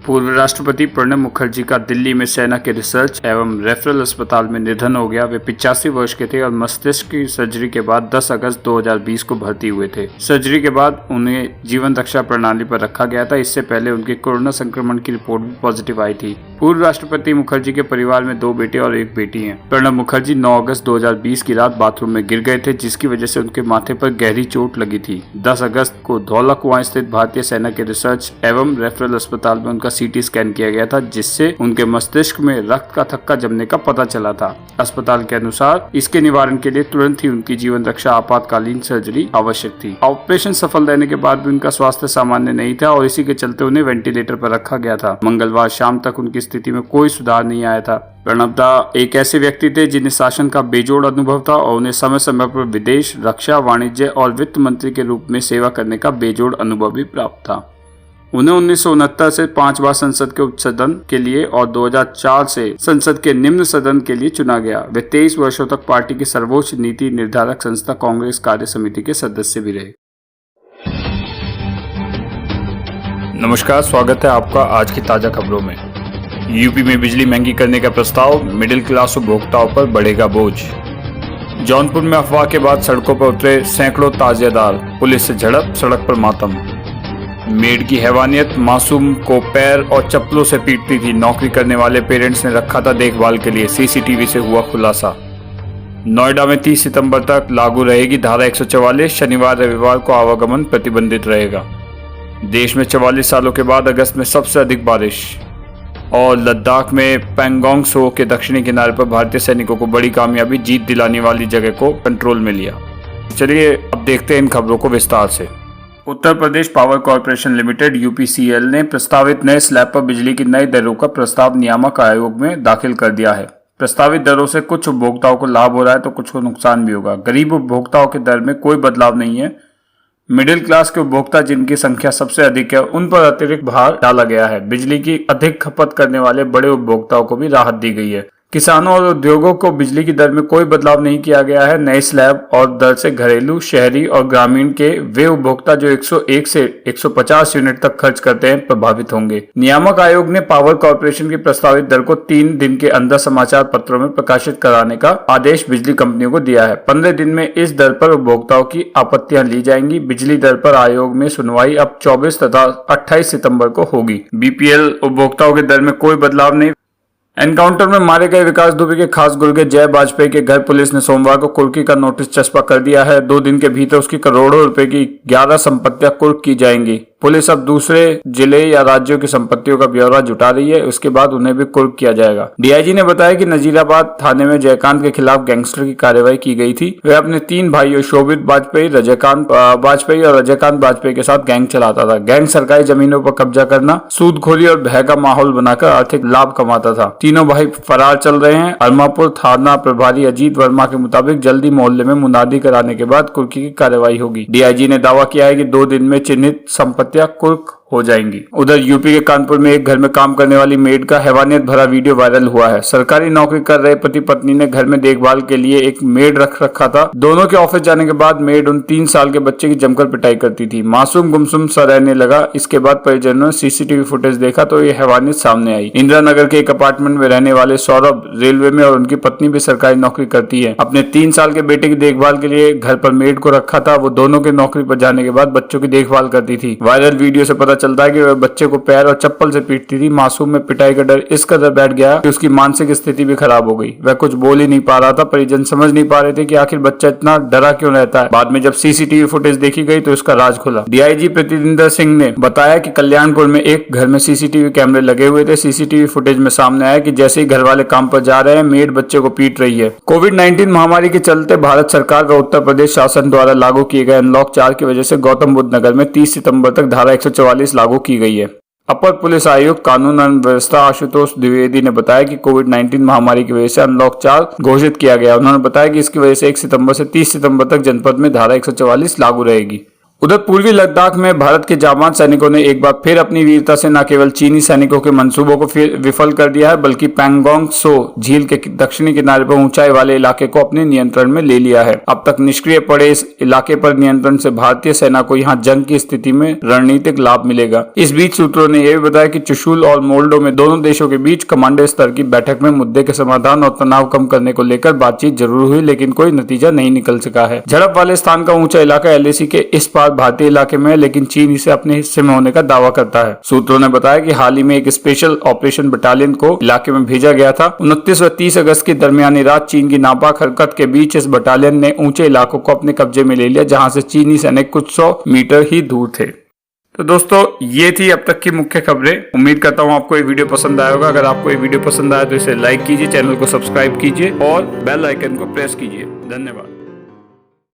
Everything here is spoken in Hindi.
पूर्व राष्ट्रपति प्रणब मुखर्जी का दिल्ली में सेना के रिसर्च एवं रेफरल अस्पताल में निधन हो गया। वे 85 वर्ष के थे और मस्तिष्क की सर्जरी के बाद 10 अगस्त 2020 को भर्ती हुए थे। सर्जरी के बाद उन्हें जीवन रक्षा प्रणाली पर रखा गया था। इससे पहले उनके कोरोना संक्रमण की रिपोर्ट भी पॉजिटिव आई थी। पूर्व राष्ट्रपति मुखर्जी के परिवार में 2 बेटे और 1 बेटी है। प्रणब मुखर्जी 9 अगस्त 2020 की रात बाथरूम में गिर गए थे, जिसकी वजह से उनके माथे पर गहरी चोट लगी थी। 10 अगस्त को धौला कुआं स्थित भारतीय सेना के रिसर्च एवं रेफरल अस्पताल में उनका सीटी स्कैन किया गया था, जिससे उनके मस्तिष्क में रक्त का थक्का जमने का पता चला था। अस्पताल के अनुसार इसके निवारण के लिए तुरंत ही उनकी जीवन रक्षा आपातकालीन सर्जरी आवश्यक थी। ऑपरेशन सफल रहने के बाद भी उनका स्वास्थ्य सामान्य नहीं था और इसी के चलते उन्हें वेंटिलेटर पर रखा गया था। मंगलवार शाम तक उनकी स्थिति में कोई सुधार नहीं आया था। प्रणब दा एक ऐसे व्यक्ति थे जिन्हें शासन का बेजोड़ अनुभव था और उन्हें समय समय पर विदेश, रक्षा, वाणिज्य और वित्त मंत्री के रूप में सेवा करने का बेजोड़ अनुभव भी प्राप्त था। उन्हें 1969 से 5 बार संसद के उच्च सदन के लिए और 2004 से संसद के निम्न सदन के लिए चुना गया। वे 23 वर्षों तक पार्टी की सर्वोच्च नीति निर्धारक संस्था कांग्रेस कार्य समिति के सदस्य भी रहे। नमस्कार, स्वागत है आपका आज की ताजा खबरों में। यूपी में बिजली महंगी करने का प्रस्ताव, मिडिल क्लास उपभोक्ताओं पर बढ़ेगा बोझ। जौनपुर में अफवाह के बाद सड़कों पर उतरे सैकड़ों ताजियादार, पुलिस से झड़प, सड़क पर मातम। मेड की हैवानियत, मासूम को पैर और चप्पलों से पीटती थी। नौकरी करने वाले पेरेंट्स ने रखा था देखभाल के लिए। सीसीटीवी से हुआ खुलासा। नोएडा में 30 सितंबर तक लागू रहेगी धारा 144। शनिवार रविवार को आवागमन प्रतिबंधित रहेगा। देश में 44 सालों के बाद अगस्त में सबसे अधिक बारिश। और लद्दाख में पैंगोंग त्सो के दक्षिणी किनारे पर भारतीय सैनिकों को बड़ी कामयाबी, जीत दिलाने वाली जगह को कंट्रोल में लिया। चलिए अब देखते हैं इन खबरों को विस्तार से। Uttar Pradesh power corporation limited UPCL ने प्रस्तावित नए स्लैब पर बिजली की नई दरों का प्रस्ताव नियामक आयोग में दाखिल कर दिया है। प्रस्तावित दरों से कुछ उपभोक्ताओं को लाभ हो रहा है तो कुछ को नुकसान भी होगा। गरीब उपभोक्ताओं के दर में कोई बदलाव नहीं है। मिडिल क्लास के उपभोक्ता, जिनकी संख्या सबसे अधिक है, उन पर अतिरिक्त भार डाला गया है। बिजली की अधिक खपत करने वाले बड़े उपभोक्ताओं को भी राहत दी गई है। किसानों और उद्योगों को बिजली की दर में कोई बदलाव नहीं किया गया है। नए स्लैब और दर से घरेलू, शहरी और ग्रामीण के वे उपभोक्ता जो 101 से 150 यूनिट तक खर्च करते हैं प्रभावित होंगे। नियामक आयोग ने पावर कॉर्पोरेशन की प्रस्तावित दर को 3 दिन के अंदर समाचार पत्रों में प्रकाशित कराने का आदेश बिजली कंपनियों को दिया है। 15 दिन में इस दर पर उपभोक्ताओं की आपत्तियां ली जाएंगी। बिजली दर पर आयोग में सुनवाई अब 24 तथा 28 सितम्बर को होगी। बीपीएल उपभोक्ताओं के दर में कोई बदलाव नहीं। एनकाउंटर में मारे गए विकास दुबे के खास गुर्गे जय वाजपेयी के घर पुलिस ने सोमवार को कुर्की का नोटिस चस्पा कर दिया है। 2 दिन के भीतर उसकी करोड़ों रुपए की 11 संपत्तियां कुर्क की जाएंगी। पुलिस अब दूसरे जिले या राज्यों की संपत्तियों का ब्यौरा जुटा रही है, उसके बाद उन्हें भी कुर्क किया जाएगा। डीआईजी ने बताया कि नजीराबाद थाने में जयकांत के खिलाफ गैंगस्टर की कार्रवाई की गई थी। वह अपने 3 भाइयों शोभित वाजपेयी, रजनीकांत वाजपेयी और रजनीकांत वाजपेयी के साथ गैंग चलाता था। गैंग सरकारी जमीनों पर कब्जा करना, सूदखोरी और भय का माहौल बनाकर आर्थिक लाभ कमाता था। तीनों भाई फरार चल रहे हैं। अरमापुर थाना प्रभारी अजीत वर्मा के मुताबिक जल्दी मोहल्ले में मुनादी कराने के बाद कुर्की की कार्रवाई होगी। डीआईजी ने दावा किया है कि 2 दिन में चिन्हित संपत्तियां कुर्क हो जाएंगी। उधर यूपी के कानपुर में एक घर में काम करने वाली मेड का हैवानियत भरा वीडियो वायरल हुआ है। सरकारी नौकरी कर रहे पति पत्नी ने घर में देखभाल के लिए एक मेड रख रखा था। दोनों के ऑफिस जाने के बाद मेड उन 3 साल के बच्चे की जमकर पिटाई करती थी। मासूम गुमसुम सा रहने लगा। इसके बाद परिजनों ने सीसीटीवी फुटेज देखा तो ये हैवानियत सामने आई। इंदिरा नगर के एक अपार्टमेंट में रहने वाले सौरभ रेलवे में और उनकी पत्नी भी सरकारी नौकरी करती है। अपने 3 साल के बेटे की देखभाल के लिए घर पर मेड को रखा था। वो दोनों के नौकरी पर जाने के बाद बच्चों की देखभाल करती थी। वायरल वीडियो से पता चलता है कि वह बच्चे को पैर और चप्पल से पीटती थी। मासूम में पिटाई का डर इस कदर बैठ गया कि उसकी मानसिक स्थिति भी खराब हो गई। वह कुछ बोल ही नहीं पा रहा था। परिजन समझ नहीं पा रहे थे कि आखिर बच्चा इतना डरा क्यों रहता है। बाद में जब सीसीटीवी फुटेज देखी गई तो इसका राज खुला। डीआईजी प्रतिदिंदर सिंह ने बताया कि कल्याणपुर में एक घर में सीसीटीवी कैमरे लगे हुए थे। सीसीटीवी फुटेज में सामने आया कि जैसे ही घर वाले काम पर जा रहे हैं, मेड बच्चे को पीट रही है। कोविड-19 महामारी के चलते भारत सरकार का उत्तर प्रदेश शासन द्वारा लागू किए गए अनलॉक 4 की वजह से गौतम बुद्ध नगर में 30 सितंबर तक धारा 144 लागू की गई है। अपर पुलिस आयुक्त कानून एवं व्यवस्था आशुतोष द्विवेदी ने बताया कि कोविड-19 महामारी की वजह से अनलॉक 4 घोषित किया गया। उन्होंने बताया कि इसकी वजह से 1 सितंबर से 30 सितंबर तक जनपद में धारा 144 लागू रहेगी। उधर पूर्वी लद्दाख में भारत के जाबाज सैनिकों ने एक बार फिर अपनी वीरता से न केवल चीनी सैनिकों के मंसूबों को फिर विफल कर दिया है, बल्कि पैंगोंग त्सो झील के दक्षिणी किनारे पर ऊंचाई वाले इलाके को अपने नियंत्रण में ले लिया है। अब तक निष्क्रिय पड़े इस इलाके पर नियंत्रण से भारतीय सेना को यहां जंग की स्थिति में रणनीतिक लाभ मिलेगा। इस बीच सूत्रों ने यह भी बताया कि चुशुल और मोल्डो में दोनों देशों के बीच कमांडर स्तर की बैठक में मुद्दे के समाधान और तनाव कम करने को लेकर बातचीत जरूर हुई, लेकिन कोई नतीजा नहीं निकल सका है। झड़प वाले स्थान का ऊंचा इलाका एलएसी के इस पार भारतीय इलाके में, लेकिन चीन इसे अपने हिस्से में होने का दावा करता है। सूत्रों ने बताया कि हाल ही में एक स्पेशल ऑपरेशन बटालियन को इलाके में भेजा गया था। 29 व 30 अगस्त की दरमियानी रात चीन की नापाक हरकत के बीच इस बटालियन ने ऊंचे इलाकों को अपने कब्जे में ले लिया, जहां से चीनी सैनिक कुछ 100 मीटर ही दूर थे। तो दोस्तों, ये थी अब तक की मुख्य खबरें। उम्मीद करता हूँ आपको ये वीडियो पसंद आया होगा। अगर आपको ये वीडियो पसंद आया तो इसे लाइक कीजिए, चैनल को सब्सक्राइब कीजिए और बेल आइकन को प्रेस कीजिए। धन्यवाद।